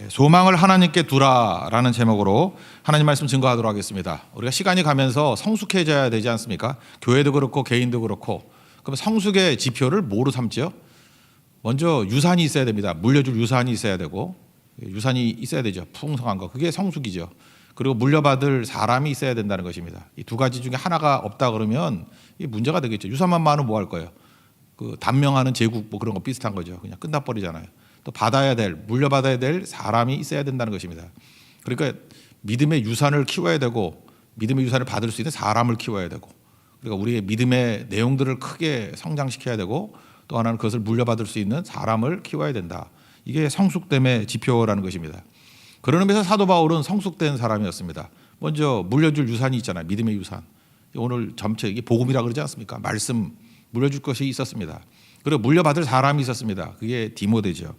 소망을 하나님께 두라라는 제목으로 하나님 말씀 증거하도록 하겠습니다. 우리가 시간이 가면서 성숙해져야 되지 않습니까? 교회도 그렇고 개인도 그렇고. 그럼 성숙의 지표를 뭐로 삼죠? 먼저 유산이 있어야 됩니다. 물려줄 유산이 있어야 되고, 유산이 있어야 되죠. 풍성한 거. 그게 성숙이죠. 그리고 물려받을 사람이 있어야 된다는 것입니다. 이 두 가지 중에 하나가 없다 그러면 이게 문제가 되겠죠. 유산만 많으면 뭐 할 거예요? 그 단명하는 제국 뭐 그런 거 비슷한 거죠. 그냥 끝나버리잖아요. 또 받아야 될, 물려받아야 될 사람이 있어야 된다는 것입니다. 그러니까 믿음의 유산을 키워야 되고, 믿음의 유산을 받을 수 있는 사람을 키워야 되고, 그러니까 우리의 믿음의 내용들을 크게 성장시켜야 되고, 또 하나는 그것을 물려받을 수 있는 사람을 키워야 된다. 이게 성숙됨의 지표라는 것입니다. 그런 의미에서 사도 바울은 성숙된 사람이었습니다. 먼저 물려줄 유산이 있잖아요. 믿음의 유산. 오늘 전체 이게 복음이라 그러지 않습니까? 말씀 물려줄 것이 있었습니다. 그리고 물려받을 사람이 있었습니다. 그게 디모데죠.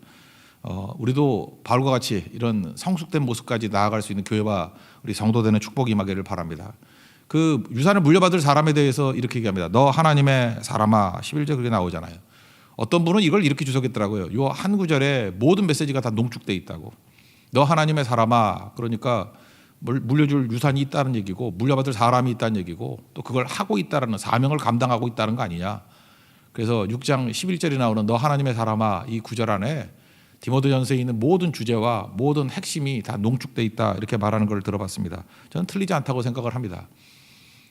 우리도 바울과 같이 이런 성숙된 모습까지 나아갈 수 있는 교회와 우리 성도되는 축복이 임하기를 바랍니다. 그 유산을 물려받을 사람에 대해서 이렇게 얘기합니다. 너 하나님의 사람아. 11절 그렇게 나오잖아요. 어떤 분은 이걸 이렇게 주석했더라고요. 이 한 구절에 모든 메시지가 다 농축되어 있다고. 너 하나님의 사람아. 그러니까 물려줄 유산이 있다는 얘기고, 물려받을 사람이 있다는 얘기고, 또 그걸 하고 있다는 사명을 감당하고 있다는 거 아니냐. 그래서 6장 11절이 나오는 너 하나님의 사람아 이 구절 안에 디모데전서에 있는 모든 주제와 모든 핵심이 다 농축되어 있다 이렇게 말하는 걸 들어봤습니다. 저는 틀리지 않다고 생각을 합니다.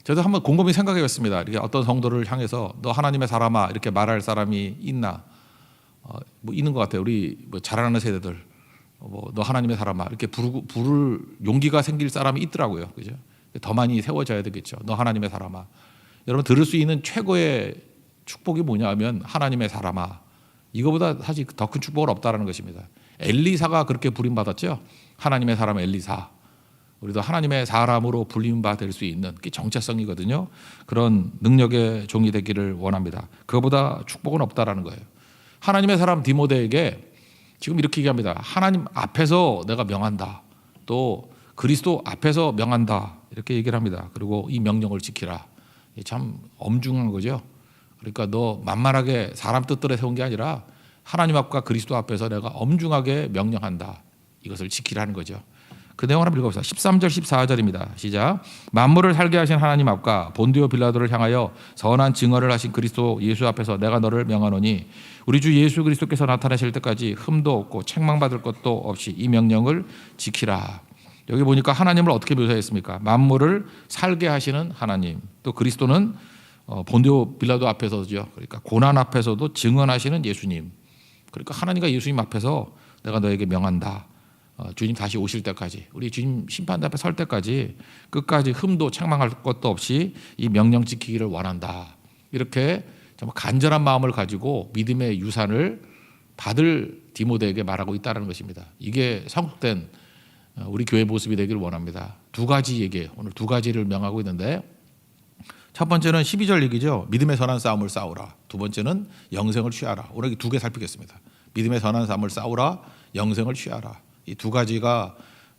저도 한번 곰곰이 생각해 봤습니다. 이렇게 어떤 성도를 향해서 너 하나님의 사람아 이렇게 말할 사람이 있나? 뭐 있는 것 같아요. 우리 뭐 자라나는 세대들 너 하나님의 사람아 이렇게 부를 용기가 생길 사람이 있더라고요. 그죠? 더 많이 세워져야 되겠죠. 너 하나님의 사람아. 여러분 들을 수 있는 최고의 축복이 뭐냐 하면 하나님의 사람아. 이거보다 사실 더 큰 축복은 없다라는 것입니다. 엘리사가 그렇게 부름받았죠. 하나님의 사람 엘리사. 우리도 하나님의 사람으로 불림바 될 수 있는 게 정체성이거든요. 그런 능력의 종이 되기를 원합니다. 그거보다 축복은 없다라는 거예요. 하나님의 사람 디모데에게 지금 이렇게 얘기합니다. 하나님 앞에서 내가 명한다. 또 그리스도 앞에서 명한다. 이렇게 얘기를 합니다. 그리고 이 명령을 지키라. 참 엄중한 거죠. 그러니까 너 만만하게 사람 뜻대로 세운 게 아니라 하나님 앞과 그리스도 앞에서 내가 엄중하게 명령한다. 이것을 지키라는 거죠. 그 내용을 한번 읽어봅시다. 13절 14절입니다. 시작. 만물을 살게 하신 하나님 앞과 본디오 빌라도를 향하여 선한 증언을 하신 그리스도 예수 앞에서 내가 너를 명하노니 우리 주 예수 그리스도께서 나타나실 때까지 흠도 없고 책망받을 것도 없이 이 명령을 지키라. 여기 보니까 하나님을 어떻게 묘사했습니까? 만물을 살게 하시는 하나님. 또 그리스도는 본디오 빌라도 앞에서죠. 그러니까 고난 앞에서도 증언하시는 예수님. 그러니까 하나님과 예수님 앞에서 내가 너에게 명한다. 주님 다시 오실 때까지, 우리 주님 심판대 앞에 설 때까지 끝까지 흠도 책망할 것도 없이 이 명령 지키기를 원한다. 이렇게 정말 간절한 마음을 가지고 믿음의 유산을 받을 디모데에게 말하고 있다는 것입니다. 이게 성숙된 우리 교회 모습이 되기를 원합니다. 두 가지 얘기예요. 오늘 두 가지를 명하고 있는데, 첫 번째는 12절 얘기죠. 믿음의 선한 싸움을 싸우라. 두 번째는 영생을 취하라. 오늘 두 개 살피겠습니다. 믿음의 선한 싸움을 싸우라. 영생을 취하라. 이 두 가지가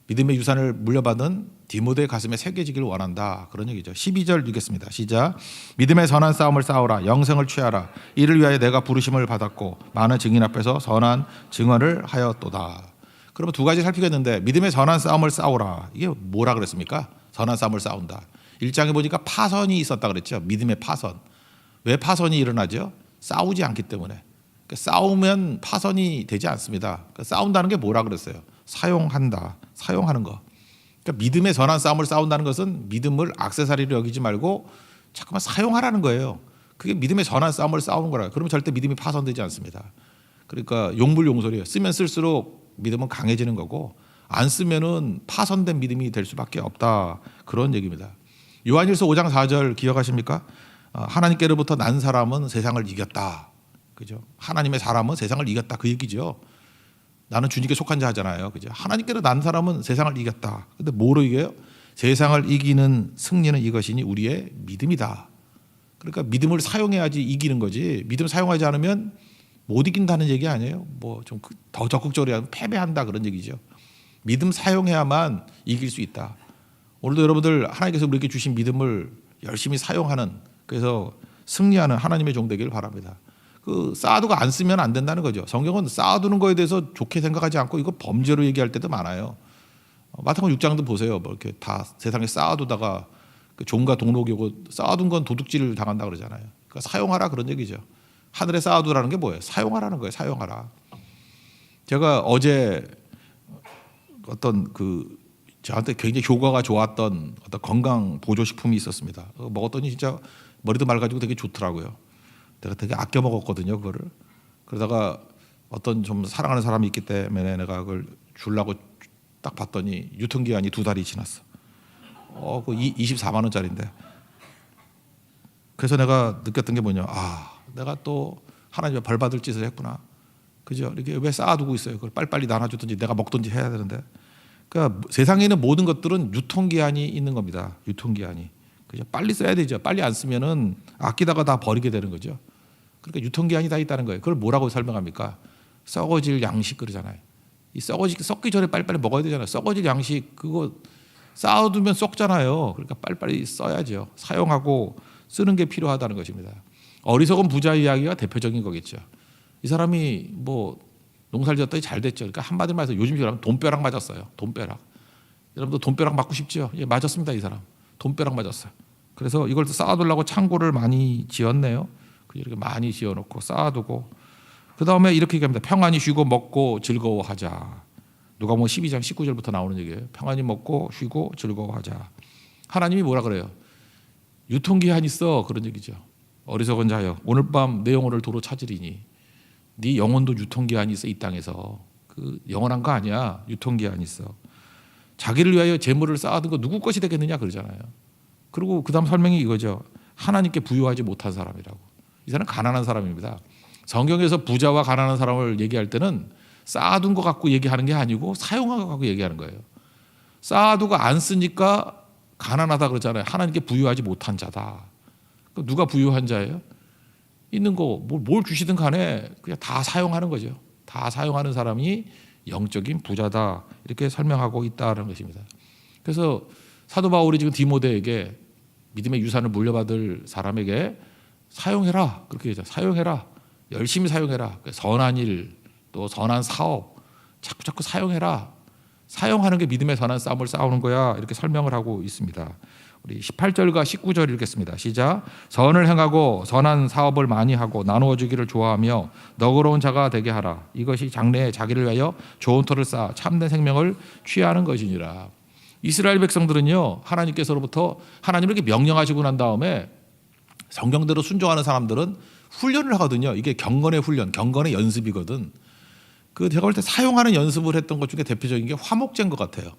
믿음의 유산을 물려받은 디모데의 가슴에 새겨지기를 원한다. 그런 얘기죠. 12절 읽겠습니다. 시작. 믿음의 선한 싸움을 싸우라. 영생을 취하라. 이를 위하여 내가 부르심을 받았고 많은 증인 앞에서 선한 증언을 하였도다. 그러면 두 가지 살피겠는데, 믿음의 선한 싸움을 싸우라. 이게 뭐라 그랬습니까? 선한 싸움을 싸운다. 1장에 보니까 파선이 있었다 그랬죠. 믿음의 파선. 왜 파선이 일어나죠? 싸우지 않기 때문에. 그러니까 싸우면 파선이 되지 않습니다. 그러니까 싸운다는 게 뭐라 그랬어요? 사용한다. 사용하는 거. 그러니까 믿음의 선한 싸움을 싸운다는 것은 믿음을 액세서리로 여기지 말고 잠깐만 사용하라는 거예요. 그게 믿음의 선한 싸움을 싸우는 거라. 그러면 절대 믿음이 파선되지 않습니다. 그러니까 용불용설이에요. 쓰면 쓸수록 믿음은 강해지는 거고, 안 쓰면은 파선된 믿음이 될 수밖에 없다. 그런 얘기입니다. 요한일서 5장 4절 기억하십니까? 하나님께로부터 난 사람은 세상을 이겼다. 그죠? 하나님의 사람은 세상을 이겼다. 그 얘기죠. 나는 주님께 속한 자 하잖아요. 그죠? 하나님께로 난 사람은 세상을 이겼다. 근데 뭐로 이겨요? 세상을 이기는 승리는 이것이니 우리의 믿음이다. 그러니까 믿음을 사용해야지 이기는 거지. 믿음 사용하지 않으면 못 이긴다는 얘기 아니에요. 뭐 좀 더 적극적으로 하면 패배한다 그런 얘기죠. 믿음 사용해야만 이길 수 있다. 오늘도 여러분들 하나님께서 우리에게 주신 믿음을 열심히 사용하는, 그래서 승리하는 하나님의 종 되기를 바랍니다. 그 쌓아두고 안 쓰면 안 된다는 거죠. 성경은 쌓아두는 거에 대해서 좋게 생각하지 않고 이거 범죄로 얘기할 때도 많아요. 마태복음 6장도 보세요. 뭐 이렇게 다 세상에 쌓아두다가 그 종과 동록이 오고 쌓아둔 건 도둑질 당한다 그러잖아요. 그러니까 사용하라 그런 얘기죠. 하늘에 쌓아두라는 게 뭐예요? 사용하라는 거예요. 사용하라. 제가 어제 어떤 그 저한테 굉장히 효과가 좋았던 어떤 건강 보조식품이 있었습니다. 먹었더니 진짜 머리도 맑아지고 되게 좋더라고요. 내가 되게 아껴 먹었거든요, 그거를. 그러다가 어떤 좀 사랑하는 사람이 있기 때문에 내가 그걸 주려고 딱 봤더니 유통기한이 2달이 지났어. 그 24만 원짜리인데. 그래서 내가 느꼈던 게 뭐냐. 내가 또 하나님의 벌 받을 짓을 했구나. 그죠? 이렇게 왜 쌓아두고 있어요? 그걸 빨리빨리 나눠주든지 내가 먹든지 해야 되는데. 그러니까 세상에 있는 모든 것들은 유통기한이 있는 겁니다. 유통기한이. 그죠? 빨리 써야 되죠. 빨리 안 쓰면은 아끼다가 다 버리게 되는 거죠. 그러니까 유통기한이 다 있다는 거예요. 그걸 뭐라고 설명합니까? 썩어질 양식 그러잖아요. 이 썩기 전에 빨리빨리 먹어야 되잖아요. 썩어질 양식 그거 쌓아두면 썩잖아요. 그러니까 빨리빨리 써야죠. 사용하고 쓰는 게 필요하다는 것입니다. 어리석은 부자 이야기가 대표적인 거겠죠. 이 사람이 뭐 농사를 지었더니 잘 됐죠. 그러니까 한마디로 말해서 요즘식으로 하면 돈벼락 맞았어요. 돈벼락. 여러분도 돈벼락 맞고 싶죠? 예, 맞았습니다. 이 사람. 돈벼락 맞았어요. 그래서 이걸 쌓아두려고 창고를 많이 지었네요. 이렇게 많이 지어놓고 쌓아두고 그 다음에 이렇게 얘기합니다. 평안히 쉬고 먹고 즐거워하자. 누가 뭐 12장 19절부터 나오는 얘기예요. 평안히 먹고 쉬고 즐거워하자. 하나님이 뭐라 그래요? 유통기한 있어 그런 얘기죠. 어리석은 자여 오늘 밤 내 영혼을 도로 찾으리니 네 영혼도 유통기한이 있어 이 땅에서. 그 영원한 거 아니야. 유통기한이 있어. 자기를 위하여 재물을 쌓아둔 거 누구 것이 되겠느냐 그러잖아요. 그리고 그 다음 설명이 이거죠. 하나님께 부유하지 못한 사람이라고. 이 사람은 가난한 사람입니다. 성경에서 부자와 가난한 사람을 얘기할 때는 쌓아둔 거 갖고 얘기하는 게 아니고 사용한 거 갖고 얘기하는 거예요. 쌓아두고 안 쓰니까 가난하다 그러잖아요. 하나님께 부유하지 못한 자다. 누가 부유한 자예요? 있는 거 뭘 주시든 간에 그냥 다 사용하는 거죠. 다 사용하는 사람이 영적인 부자다 이렇게 설명하고 있다는 것입니다. 그래서 사도 바울이 지금 디모데에게 믿음의 유산을 물려받을 사람에게 사용해라 그렇게 얘기하죠. 사용해라. 열심히 사용해라. 선한 일, 또 선한 사업 자꾸 사용해라. 사용하는 게 믿음의 선한 싸움을 싸우는 거야 이렇게 설명을 하고 있습니다. 우리 18절과 19절 읽겠습니다. 시작. 선을 행하고 선한 사업을 많이 하고 나누어 주기를 좋아하며 너그러운 자가 되게 하라. 이것이 장래에 자기를 위하여 좋은 터를 쌓아 참된 생명을 취하는 것이니라. 이스라엘 백성들은요 하나님께서로부터 하나님을 이렇게 명령하시고 난 다음에 성경대로 순종하는 사람들은 훈련을 하거든요. 이게 경건의 훈련, 경건의 연습이거든. 제가 볼 때 사용하는 연습을 했던 것 중에 대표적인 게 화목제인 것 같아요.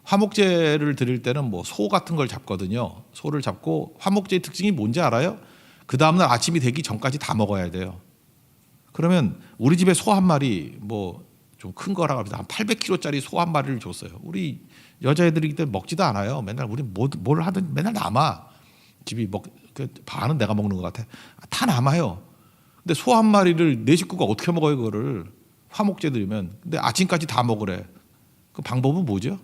화목제를 드릴 때는 뭐 소 같은 걸 잡거든요. 소를 잡고 화목제의 특징이 뭔지 알아요? 그 다음날 아침이 되기 전까지 다 먹어야 돼요. 그러면 우리 집에 소 한 마리 뭐 좀 큰 거라고 합니다. 한 800kg짜리 소 한 마리를 줬어요. 우리 여자애들이기 때문에 먹지도 않아요. 맨날 우리 뭘 하든 맨날 남아. 집이 반은 내가 먹는 것 같아. 다 남아요. 근데 소 한 마리를 내 식구가 어떻게 먹어요 그거를. 화목제 드리면. 근데 아침까지 다 먹으래. 그 방법은 뭐죠?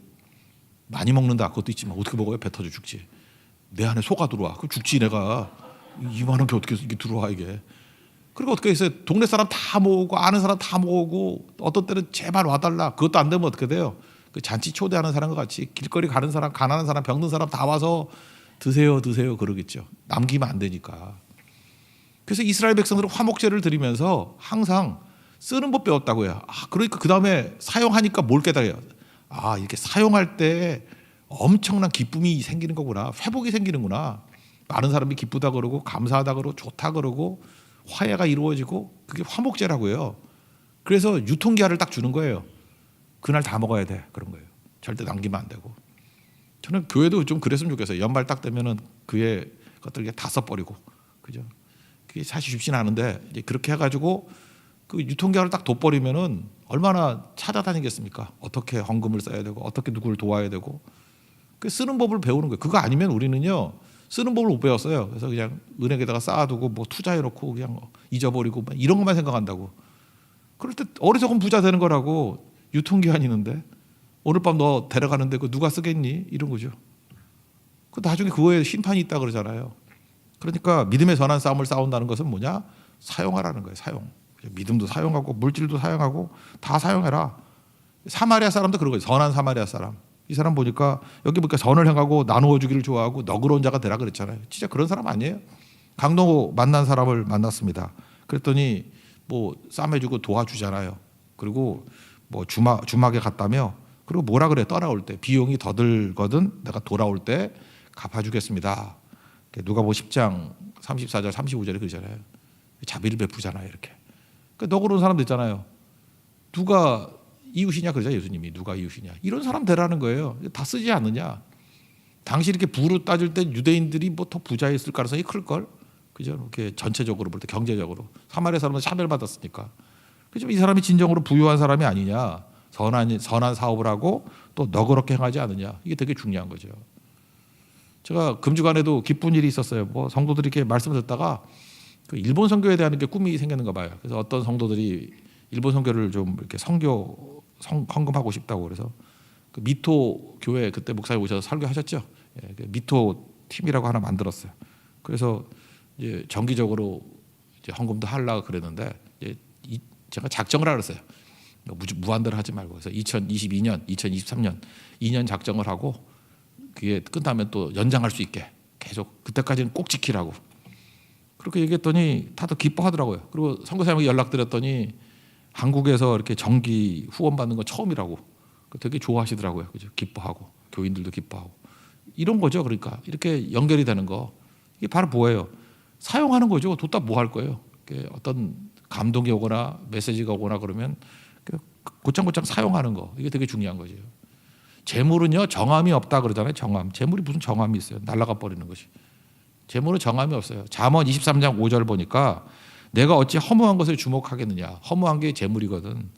많이 먹는다 그것도 있지만 어떻게 먹어요? 배 터져 죽지. 내 안에 소가 들어와. 그 죽지 내가. 이만한 게 어떻게 이게 들어와 이게. 그리고 어떻게 했어요? 동네 사람 다 모으고 아는 사람 다 모으고 어떤 때는 제발 와달라. 그것도 안 되면 어떻게 돼요? 그 잔치 초대하는 사람과 같이 길거리 가는 사람, 가난한 사람, 병든 사람 다 와서 드세요 그러겠죠. 남기면 안 되니까. 그래서 이스라엘 백성들은 화목제를 드리면서 항상 쓰는 법 배웠다고요. 그러니까 그 다음에 사용하니까 뭘 깨달아요. 이렇게 사용할 때 엄청난 기쁨이 생기는 거구나. 회복이 생기는구나. 많은 사람이 기쁘다 그러고 감사하다 그러고 좋다 그러고 화해가 이루어지고 그게 화목제라고요. 그래서 유통기한을 딱 주는 거예요. 그날 다 먹어야 돼 그런 거예요. 절대 남기면 안 되고. 저는 교회도 좀 그랬으면 좋겠어요. 연말 딱 되면은 그의 것들 다 써버리고, 그죠? 그게 사실 쉽지는 않은데 이제 그렇게 해가지고 그 유통기한을 딱 둬버리면은 얼마나 찾아다니겠습니까? 어떻게 헌금을 써야 되고, 어떻게 누구를 도와야 되고, 그 쓰는 법을 배우는 거예요. 그거 아니면 우리는요 쓰는 법을 못 배웠어요. 그래서 그냥 은행에다가 쌓아두고 뭐 투자해놓고 그냥 잊어버리고 이런 것만 생각한다고. 그럴 때 어리석은 부자 되는 거라고. 유통기한 있는데 오늘 밤 너 데려가는데 그 누가 쓰겠니? 이런 거죠. 그 나중에 그거에 심판이 있다 그러잖아요. 그러니까 믿음의 선한 싸움을 싸운다는 것은 뭐냐? 사용하라는 거예요. 사용. 믿음도 사용하고 물질도 사용하고 다 사용해라. 사마리아 사람도 그런 거예요. 선한 사마리아 사람. 이 사람 보니까 여기 보니까 선을 행하고 나누어 주기를 좋아하고 너그러운 자가 되라 그랬잖아요. 진짜 그런 사람 아니에요? 강도 만난 사람을 만났습니다. 그랬더니 뭐 쌈해주고 도와주잖아요. 그리고 뭐 주막에 갔다며 그리고 뭐라 그래 떠나올 때 비용이 더 들거든 내가 돌아올 때 갚아주겠습니다. 누가복음 10장 34절 35절에 그러잖아요. 자비를 베푸잖아요. 이렇게. 그러니까 너그러운 사람도 있잖아요. 누가 이웃이냐 그러잖아요. 예수님이 누가 이웃이냐 이런 사람 되라는 거예요. 다 쓰지 않느냐. 당시 이렇게 부로 따질 때 유대인들이 뭐 더 부자였을 가능성이 클걸. 그죠? 이렇게 전체적으로 볼 때 경제적으로 사마리아 사람은 차별받았으니까. 그죠? 이 사람이 진정으로 부유한 사람이 아니냐. 선한 사업을 하고 또 너그럽게 행하지 않느냐. 이게 되게 중요한 거죠. 제가 금주간에도 기쁜 일이 있었어요. 뭐 성도들이 이렇게 말씀을 듣다가 그 일본 선교에 대한 게 꿈이 생겼는가 봐요. 그래서 어떤 성도들이 일본 선교를 좀 이렇게 헌금하고 싶다고 그래서 그 미토 교회 그때 목사님 오셔서 설교하셨죠. 예, 그 미토 팀이라고 하나 만들었어요. 그래서 이제 정기적으로 이제 헌금도 하려고 그랬는데 이제 제가 작정을 하랬어요. 무한대로 하지 말고 그래서 2022년, 2023년 2년 작정을 하고 그게 끝나면 또 연장할 수 있게 계속 그때까지는 꼭 지키라고 그렇게 얘기했더니 다들 기뻐하더라고요. 그리고 선교사님에게 연락드렸더니 한국에서 이렇게 정기 후원 받는 건 처음이라고 되게 좋아하시더라고요. 그죠? 기뻐하고 교인들도 기뻐하고 이런 거죠. 그러니까 이렇게 연결이 되는 거 이게 바로 뭐예요? 사용하는 거죠. 뒀다 뭐 할 거예요? 어떤 감동이 오거나 메시지가 오거나 그러면 곧장곧장 사용하는 거 이게 되게 중요한 거죠. 재물은요 정함이 없다 그러잖아요. 정함. 재물이 무슨 정함이 있어요? 날아가 버리는 것이. 재물은 정함이 없어요. 잠언 23장 5절 보니까 내가 어찌 허무한 것을 주목하겠느냐. 허무한 게 재물이거든.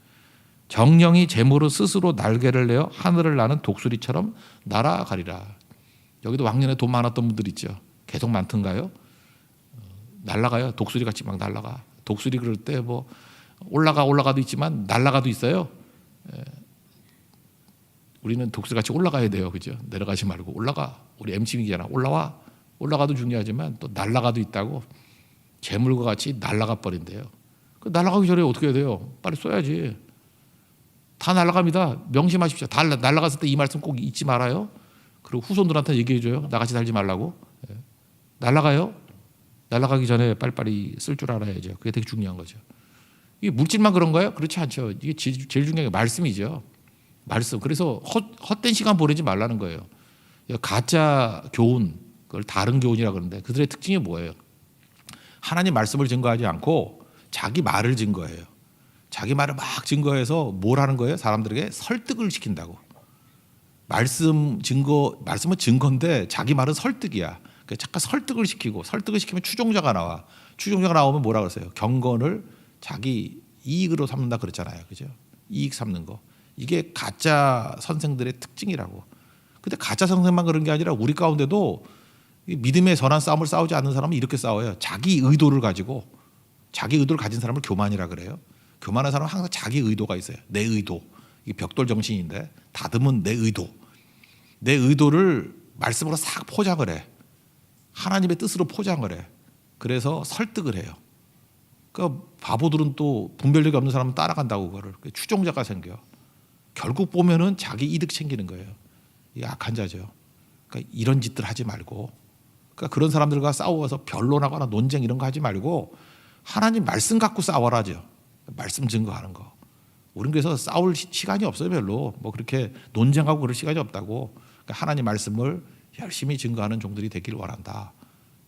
정령이 재물은 스스로 날개를 내어 하늘을 나는 독수리처럼 날아가리라. 여기도 왕년에 돈 많았던 분들 있죠. 계속 많던가요? 날아가요. 독수리같이 막 날아가. 독수리 그럴 때 뭐 올라가도 있지만 날아가도 있어요. 우리는 독수리같이 올라가야 돼요. 그죠? 내려가지 말고 올라가. 우리 MC이잖아. 올라가도 중요하지만 또 날아가도 있다고. 재물과 같이 날아가 버린대요. 그 날아가기 전에 어떻게 해야 돼요? 빨리 써야지. 다 날아갑니다. 명심하십시오. 다 날아갔을 때 이 말씀 꼭 잊지 말아요. 그리고 후손들한테 얘기해줘요. 나같이 살지 말라고. 날아가요. 날아가기 전에 빨리빨리 쓸 줄 알아야죠. 그게 되게 중요한 거죠. 이게 물질만 그런가요? 그렇지 않죠. 이게 제일 중요한 게 말씀이죠. 말씀. 그래서 헛된 시간 보내지 말라는 거예요. 가짜 교훈, 그걸 다른 교훈이라 그러는데 그들의 특징이 뭐예요? 하나님 말씀을 증거하지 않고 자기 말을 증거해요. 자기 말을 막 증거해서 뭘 하는 거예요? 사람들에게 설득을 시킨다고. 말씀은 증거인데 자기 말은 설득이야. 잠깐 설득을 시키고 설득을 시키면 추종자가 나와. 추종자가 나오면 뭐라 그러세요? 경건을 자기 이익으로 삼는다 그랬잖아요. 그죠? 이익 삼는 거. 이게 가짜 선생들의 특징이라고. 근데 가짜 선생만 그런 게 아니라 우리 가운데도 믿음의 선한 싸움을 싸우지 않는 사람은 이렇게 싸워요. 자기 의도를 가지고 자기 의도를 가진 사람을 교만이라 그래요. 교만한 사람은 항상 자기 의도가 있어요. 내 의도. 이 벽돌 정신인데 다듬은 내 의도. 내 의도를 말씀으로 싹 포장을 해. 하나님의 뜻으로 포장을 해. 그래서 설득을 해요. 그러니까 바보들은 또 분별력이 없는 사람은 따라간다고 그거를. 추종자가 생겨. 결국 보면은 자기 이득 챙기는 거예요. 이게 악한 자죠. 그러니까 이런 짓들 하지 말고 그러니까 그런 사람들과 싸워서 변론하거나 논쟁 이런 거 하지 말고 하나님 말씀 갖고 싸워라죠. 말씀 증거하는 거. 우리는 그래서 싸울 시간이 없어요. 별로. 뭐 그렇게 논쟁하고 그럴 시간이 없다고. 그러니까 하나님 말씀을 열심히 증거하는 종들이 되기를 원한다.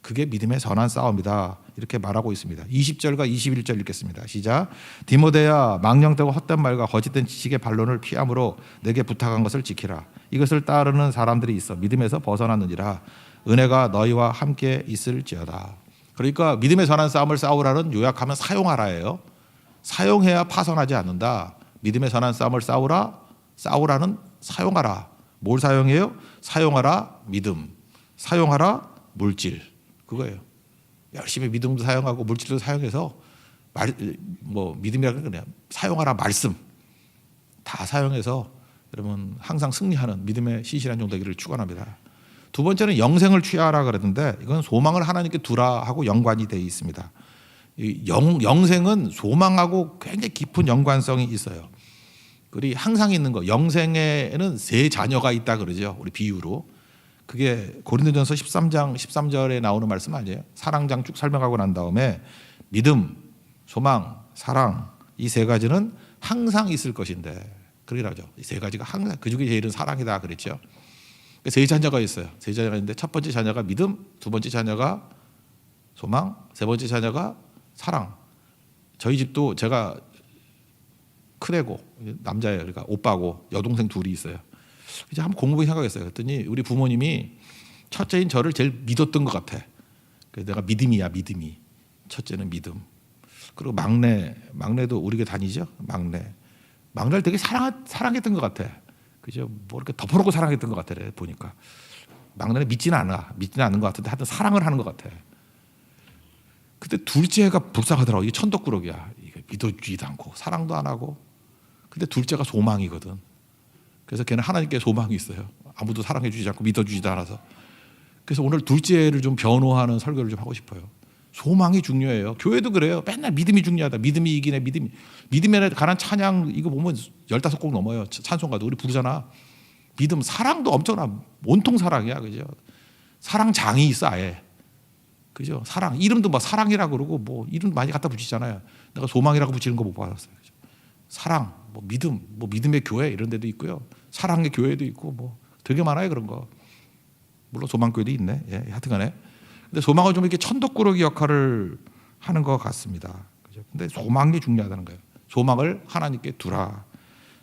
그게 믿음의 선한 싸움이다. 이렇게 말하고 있습니다. 20절과 21절 읽겠습니다. 시작. 디모데야 망령되고 헛된 말과 거짓된 지식의 반론을 피함으로 내게 부탁한 것을 지키라. 이것을 따르는 사람들이 있어 믿음에서 벗어났느니라. 은혜가 너희와 함께 있을지어다. 그러니까 믿음의 선한 싸움을 싸우라는 요약하면 사용하라예요. 사용해야 파손하지 않는다. 믿음의 선한 싸움을 싸우라는 사용하라. 뭘 사용해요? 사용하라 믿음, 사용하라 물질. 그거예요. 열심히 믿음도 사용하고 물질도 사용해서 믿음이라는 그냥 사용하라 말씀 다 사용해서 여러분 항상 승리하는 믿음의 신실한 종 되기를 축원합니다. 두 번째는 영생을 취하라 그랬는데 이건 소망을 하나님께 두라 하고 연관이 되어 있습니다. 이 영생은 소망하고 굉장히 깊은 연관성이 있어요. 우리 항상 있는 거, 영생에는 세 자녀가 있다 그러죠. 우리 비유로. 그게 고린도전서 13장 13절에 나오는 말씀 아니에요. 사랑장 쭉 설명하고 난 다음에 믿음, 소망, 사랑 이 세 가지는 항상 있을 것인데 그러죠. 이 세 가지가 항상 그중에 제일은 사랑이다 그랬죠. 세 자녀가 있어요. 세 자녀가 있는데 첫 번째 자녀가 믿음, 두 번째 자녀가 소망, 세 번째 자녀가 사랑. 저희 집도 제가 큰애고 남자예요. 그러니까 오빠고 여동생 둘이 있어요. 이제 한번 공부해 생각했어요. 그랬더니 우리 부모님이 첫째인 저를 제일 믿었던 것 같아. 그래서 내가 믿음이야, 믿음이. 첫째는 믿음. 그리고 막내도 우리 게 다니죠. 막내를 되게 사랑했던 것 같아. 그죠? 뭐 이렇게 덮어놓고 사랑했던 것 같아. 보니까 막내는 믿지는 않은 것 같은데 하여튼 사랑을 하는 것 같아. 그때 둘째가 불쌍하더라고. 이게 천덕꾸러기야. 이게 믿어주지도 않고 사랑도 안 하고. 근데 둘째가 소망이거든. 그래서 걔는 하나님께 소망이 있어요. 아무도 사랑해주지 않고 믿어주지도 않아서. 그래서 오늘 둘째를 좀 변호하는 설교를 좀 하고 싶어요. 소망이 중요해요. 교회도 그래요. 맨날 믿음이 중요하다. 믿음이 이기네. 믿음에 관한 찬양 이거 보면 15곡 넘어요. 찬송가도 우리 부르잖아. 믿음, 사랑도 엄청나. 온통 사랑이야. 그죠? 사랑장이 있어 아예. 그죠? 사랑. 이름도 뭐 사랑이라고 그러고 뭐 이름 많이 갖다 붙이잖아요. 내가 소망이라고 붙이는 거 못 봤어요. 그죠? 사랑, 뭐 믿음, 뭐 믿음의 교회 이런 데도 있고요. 사랑의 교회도 있고 뭐 되게 많아요 그런 거. 물론 소망교회도 있네. 예, 하여튼간에. 근데 소망은 좀 이렇게 천덕꾸러기 역할을 하는 것 같습니다. 그죠? 근데 소망이 중요하다는 거예요. 소망을 하나님께 두라.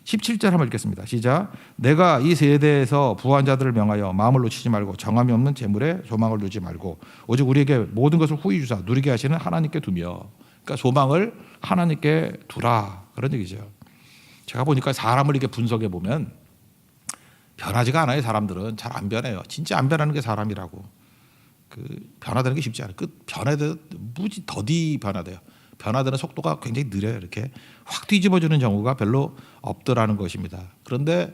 17절 한번 읽겠습니다. 시작. 내가 이 세대에서 부한 자들을 명하여 마음을 놓치지 말고 정함이 없는 재물에 소망을 두지 말고 오직 우리에게 모든 것을 후히 주사 누리게 하시는 하나님께 두며. 그러니까 소망을 하나님께 두라. 그런 얘기죠. 제가 보니까 사람을 이렇게 분석해 보면 변하지가 않아요. 사람들은 잘 안 변해요. 진짜 안 변하는 게 사람이라고. 변화되는 게 쉽지 않아요. 무지 더디 변화돼요. 변화되는 속도가 굉장히 느려요. 이렇게 확 뒤집어지는 경우가 별로 없더라는 것입니다. 그런데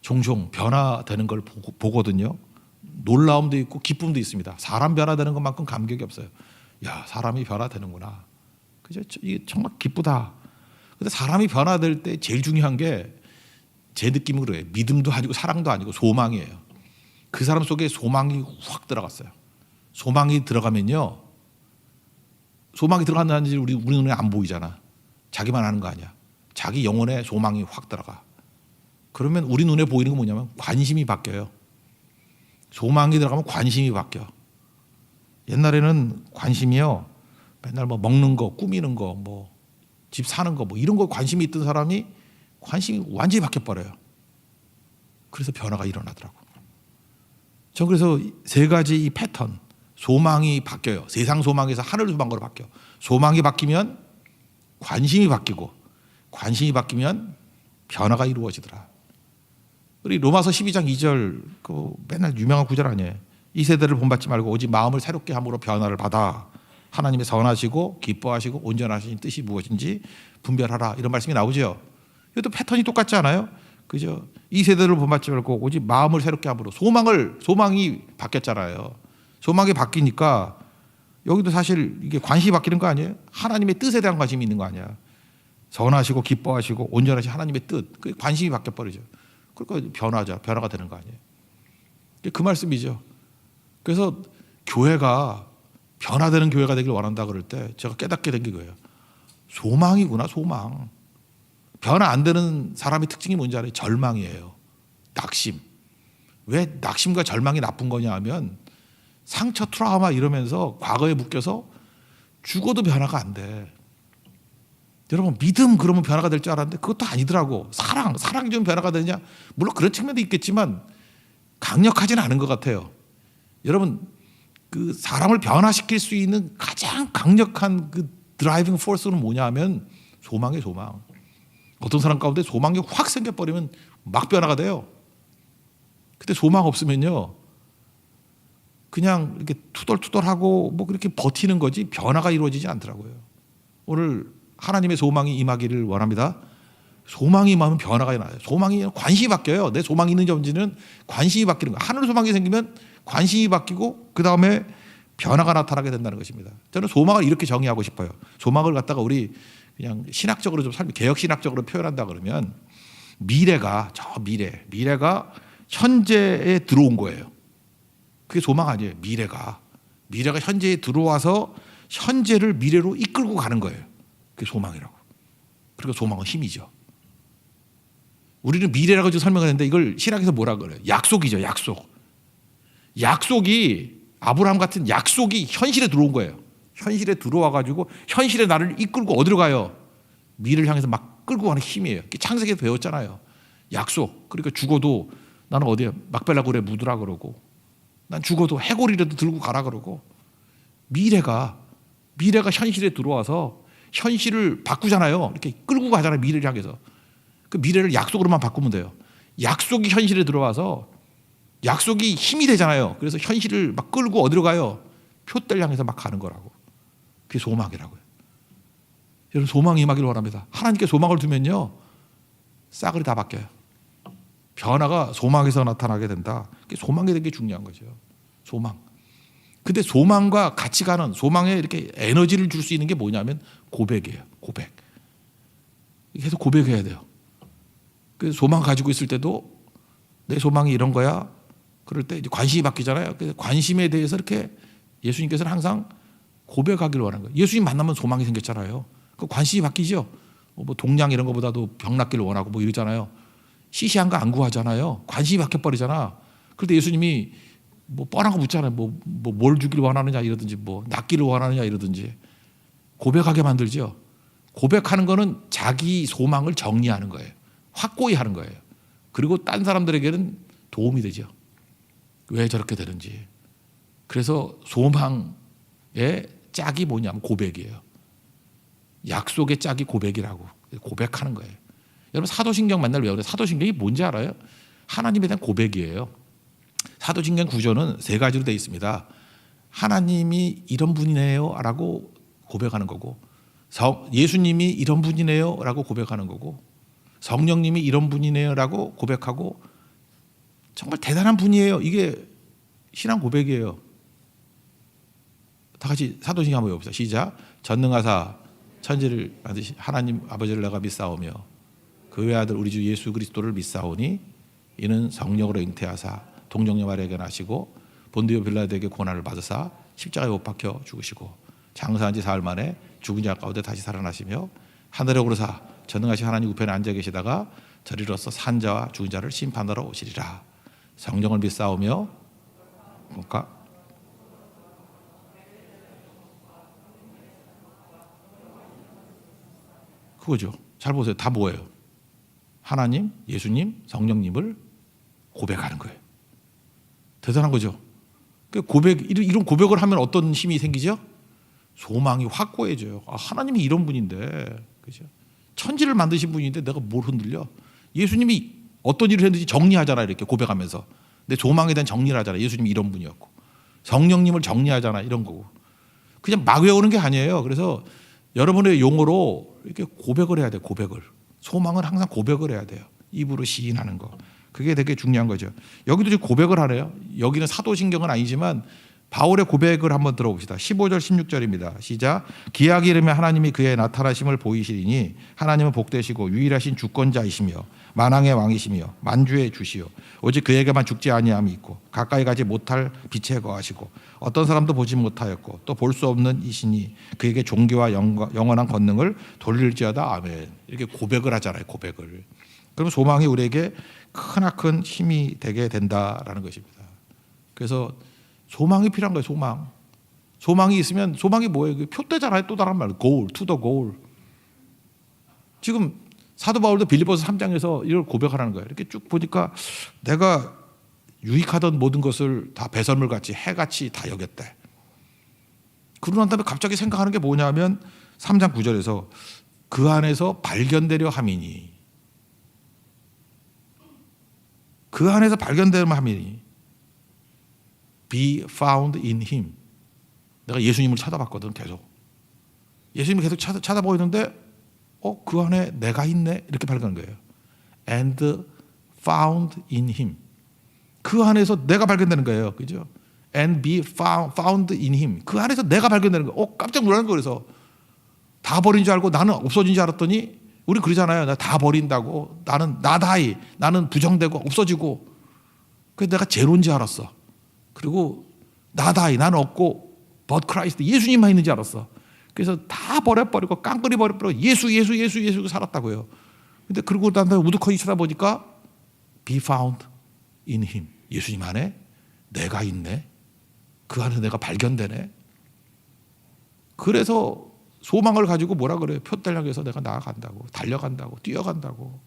종종 변화되는 걸 보거든요. 놀라움도 있고 기쁨도 있습니다. 사람 변화되는 것만큼 감격이 없어요. 야, 사람이 변화되는구나. 그죠? 이게 정말 기쁘다. 근데 사람이 변화될 때 제일 중요한 게 제 느낌은 그래요. 믿음도 아니고 사랑도 아니고 소망이에요. 그 사람 속에 소망이 확 들어갔어요. 소망이 들어가면요. 소망이 들어갔는지 우리 눈에 안 보이잖아. 자기만 아는 거 아니야. 자기 영혼에 소망이 확 들어가. 그러면 우리 눈에 보이는 건 뭐냐면 관심이 바뀌어요. 소망이 들어가면 관심이 바뀌어. 옛날에는 관심이요. 맨날 뭐 먹는 거, 꾸미는 거, 뭐 집 사는 거, 뭐 이런 거 관심이 있던 사람이 관심이 완전히 바뀌어버려요. 그래서 변화가 일어나더라고. 전 그래서 세 가지 이 패턴, 소망이 바뀌어요. 세상 소망에서 하늘 소망으로 바뀌어. 소망이 바뀌면 관심이 바뀌고, 관심이 바뀌면 변화가 이루어지더라. 우리 로마서 12장 2절 그 맨날 유명한 구절 아니에요. 이 세대를 본받지 말고 오직 마음을 새롭게 함으로 변화를 받아 하나님의 선하시고 기뻐하시고 온전하신 뜻이 무엇인지 분별하라. 이런 말씀이 나오죠. 이것도 패턴이 똑같지 않아요? 그죠? 이 세대를 본받지 말고 오직 마음을 새롭게 함으로 소망이 바뀌었잖아요. 소망이 바뀌니까 여기도 사실 이게 관심이 바뀌는 거 아니에요? 하나님의 뜻에 대한 관심이 있는 거 아니야? 선하시고 기뻐하시고 온전하신 하나님의 뜻, 그 관심이 바뀌어 버리죠. 그러니까 변화가 되는 거 아니에요? 그 말씀이죠. 그래서 교회가 변화되는 교회가 되길 원한다 그럴 때 제가 깨닫게 된 게 그거예요. 소망이구나, 소망. 변화 안 되는 사람의 특징이 뭔지 알아요? 절망이에요. 낙심. 왜 낙심과 절망이 나쁜 거냐 하면 상처, 트라우마 이러면서 과거에 묶여서 죽어도 변화가 안 돼. 여러분 믿음 그러면 변화가 될 줄 알았는데 그것도 아니더라고. 사랑이 좀 변화가 되느냐? 물론 그런 측면도 있겠지만 강력하지는 않은 것 같아요. 여러분 그 사람을 변화시킬 수 있는 가장 강력한 그 드라이빙 포스는 뭐냐 하면 소망이에요. 소망. 어떤 사람 가운데 소망이 확 생겨버리면 막 변화가 돼요. 근데 소망 없으면요 그냥 이렇게 투덜투덜하고 뭐 그렇게 버티는 거지 변화가 이루어지지 않더라고요. 오늘 하나님의 소망이 임하기를 원합니다. 소망이 임하면 변화가 나요. 소망이 관심이 바뀌어요. 내 소망이 있는지 없는지는 관심이 바뀌는 거예요. 하늘 소망이 생기면 관심이 바뀌고 그 다음에 변화가 나타나게 된다는 것입니다. 저는 소망을 이렇게 정의하고 싶어요. 소망을 갖다가 우리 그냥 신학적으로 좀 개혁 신학적으로 표현한다 그러면 미래가 현재에 들어온 거예요. 그게 소망 아니에요. 미래가 현재에 들어와서 현재를 미래로 이끌고 가는 거예요. 그게 소망이라고. 그러니까 소망은 힘이죠. 우리는 미래라고 설명하는데 이걸 신학에서 뭐라 그래요? 약속이죠. 약속이 아브라함 같은 약속이 현실에 들어온 거예요. 현실에 들어와 가지고 현실에 나를 이끌고 어디로 가요? 미래를 향해서 막 끌고 가는 힘이에요. 창세기에서 배웠잖아요. 약속. 그러니까 죽어도 나는 어디에 막벨라굴에 묻으라 그러고, 난 죽어도 해골이라도 들고 가라 그러고, 미래가 현실에 들어와서 현실을 바꾸잖아요. 이렇게 끌고 가잖아요. 미래를 향해서. 그 미래를 약속으로만 바꾸면 돼요. 약속이 현실에 들어와서 약속이 힘이 되잖아요. 그래서 현실을 막 끌고 어디로 가요? 표대를 향해서 막 가는 거라고. 그게 소망이라고요. 여러분, 소망이 임하기를 원합니다. 하나님께 소망을 두면요, 싸그리 다 바뀌어요. 변화가 소망에서 나타나게 된다. 소망이 되는 게 중요한 거죠. 소망. 근데 소망과 같이 가는, 소망에 이렇게 에너지를 줄 수 있는 게 뭐냐면 고백이에요. 고백. 계속 고백해야 돼요. 그래서 소망 가지고 있을 때도 내 소망이 이런 거야. 그럴 때 이제 관심이 바뀌잖아요. 그래서 관심에 대해서 이렇게 예수님께서는 항상 고백하기를 원하는 거예요. 예수님 만나면 소망이 생겼잖아요. 그 관심이 바뀌죠. 뭐 동양 이런 것보다도 병 낫기를 원하고 뭐 이러잖아요. 시시한 거 안 구하잖아요. 관심이 바뀌어버리잖아. 그런데 예수님이 뭐 뻔한 거 묻잖아요. 뭘 주기를 원하느냐 이러든지, 뭐 낫기를 원하느냐 이러든지. 고백하게 만들죠. 고백하는 거는 자기 소망을 정리하는 거예요. 확고히 하는 거예요. 그리고 딴 사람들에게는 도움이 되죠. 왜 저렇게 되는지. 그래서 소망의 짝이 뭐냐면 고백이에요. 약속의 짝이 고백이라고. 고백하는 거예요. 여러분, 사도신경 맨날 외우는데 사도신경이 뭔지 알아요? 하나님에 대한 고백이에요. 사도신경 구조는 세 가지로 되어 있습니다. 하나님이 이런 분이네요 라고 고백하는 거고, 예수님이 이런 분이네요 라고 고백하는 거고, 성령님이 이런 분이네요 라고 고백하고, 정말 대단한 분이에요. 이게 신앙 고백이에요. 다 같이 사도신경 한번 외워봅시다. 시작. 전능하사 천지를 만드신 하나님 아버지를 내가 믿사오며 그 외아들 우리 주 예수 그리스도를 믿사오니 이는 성령으로 잉태하사 동정녀 마리아에게 나시고 본디오 빌라도에게 고난을 받으사 십자가에 못 박혀 죽으시고 장사한 지 사흘 만에 죽은 자 가운데 다시 살아나시며 하늘에 오르사 전능하신 하나님 우편에 앉아 계시다가 저리로서 산 자와 죽은 자를 심판하러 오시리라. 성령을 믿사오며 볼까? 그거죠. 잘 보세요. 다 뭐예요? 하나님, 예수님, 성령님을 고백하는 거예요. 대단한 거죠. 이런 고백을 하면 어떤 힘이 생기죠? 소망이 확고해져요. 하나님이 이런 분인데, 그죠? 천지를 만드신 분인데 내가 뭘 흔들려? 예수님이 어떤 일을 했는지 정리하잖아요. 이렇게 고백하면서. 내 소망에 대한 정리를 하잖아요. 예수님이 이런 분이었고. 성령님을 정리하잖아요. 이런 거고. 그냥 막 외우는 게 아니에요. 그래서 여러분의 용어로 이렇게 고백을 해야 돼요. 고백을. 소망은 항상 고백을 해야 돼요. 입으로 시인하는 거. 그게 되게 중요한 거죠. 여기도 지금 고백을 하래요. 여기는 사도신경은 아니지만 바울의 고백을 한번 들어봅시다. 15절 16절입니다. 시작. 기약이 이르면 하나님이 그의 나타나심을 보이시리니 하나님은 복되시고 유일하신 주권자이시며 만왕의 왕이시며 만주의 주시오. 오직 그에게만 죽지 아니함이 있고 가까이 가지 못할 빛에 거하시고 어떤 사람도 보지 못하였고 또 볼 수 없는 이시니 그에게 존귀와 영원한 권능을 돌릴지어다. 아멘. 이렇게 고백을 하잖아요. 고백을. 그럼 소망이 우리에게 크나큰 힘이 되게 된다라는 것입니다. 그래서 소망이 필요한 거예요. 소망. 소망이 있으면, 소망이 뭐예요? 표대잖아요. 또 다른 말. goal, to the goal. 지금 사도 바울도 빌립보서 3장에서 이걸 고백하라는 거예요. 이렇게 쭉 보니까 내가 유익하던 모든 것을 다 배설물같이 해같이 다 여겼대. 그러고 난 다음에 갑자기 생각하는 게 뭐냐면 3장 9절에서 그 안에서 발견되려 함이니, 그 안에서 발견되려 함이니 be found in him. 내가 예수님을 찾아봤거든. 계속 예수님을 계속 찾아보고 있는데 그 안에 내가 있네 이렇게 발견한 거예요. and found in him. 그 안에서 내가 발견되는 거예요. 그죠? and be found in him. 그 안에서 내가 발견되는 거. 깜짝 놀라는 거. 그래서 다 버린 줄 알고 나는 없어진 줄 알았더니 우리 그러잖아요. 나 다 버린다고. 나는 나다이. 나는 부정되고 없어지고. 그래서 내가 제로인 줄 알았어. 그리고 나다이. 나는 없고 but Christ. 예수님만 있는 줄 알았어. 그래서 다 버려버리고 깡그리 버려버리고 예수 살았다고요. 근데 그러고 난 다음에 우두커니 쳐다보니까 be found in him. 예수님 안에 내가 있네. 그 안에서 내가 발견되네. 그래서 소망을 가지고 뭐라 그래요? 표대를 향해서 내가 나아간다고, 달려간다고, 뛰어간다고.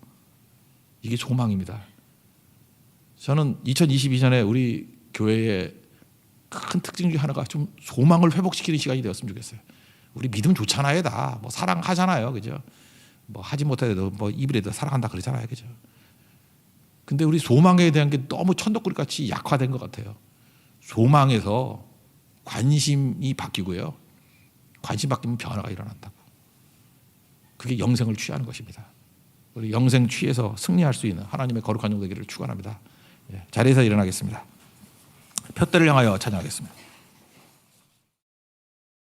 이게 소망입니다. 저는 2022년에 우리 교회의 큰 특징 중에 하나가 좀 소망을 회복시키는 시간이 되었으면 좋겠어요. 우리 믿음 좋잖아요, 다. 뭐 사랑하잖아요, 그죠? 뭐 하지 못해도 뭐 입이라도 사랑한다 그러잖아요, 그죠? 근데 우리 소망에 대한 게 너무 천덕꾸리 같이 약화된 것 같아요. 소망에서 관심이 바뀌고요. 관심 바뀌면 변화가 일어난다고. 그게 영생을 취하는 것입니다. 우리 영생 취해서 승리할 수 있는 하나님의 거룩한 종 되기를 축원합니다. 자리에서 일어나겠습니다. 푯대를 향하여 찬양하겠습니다.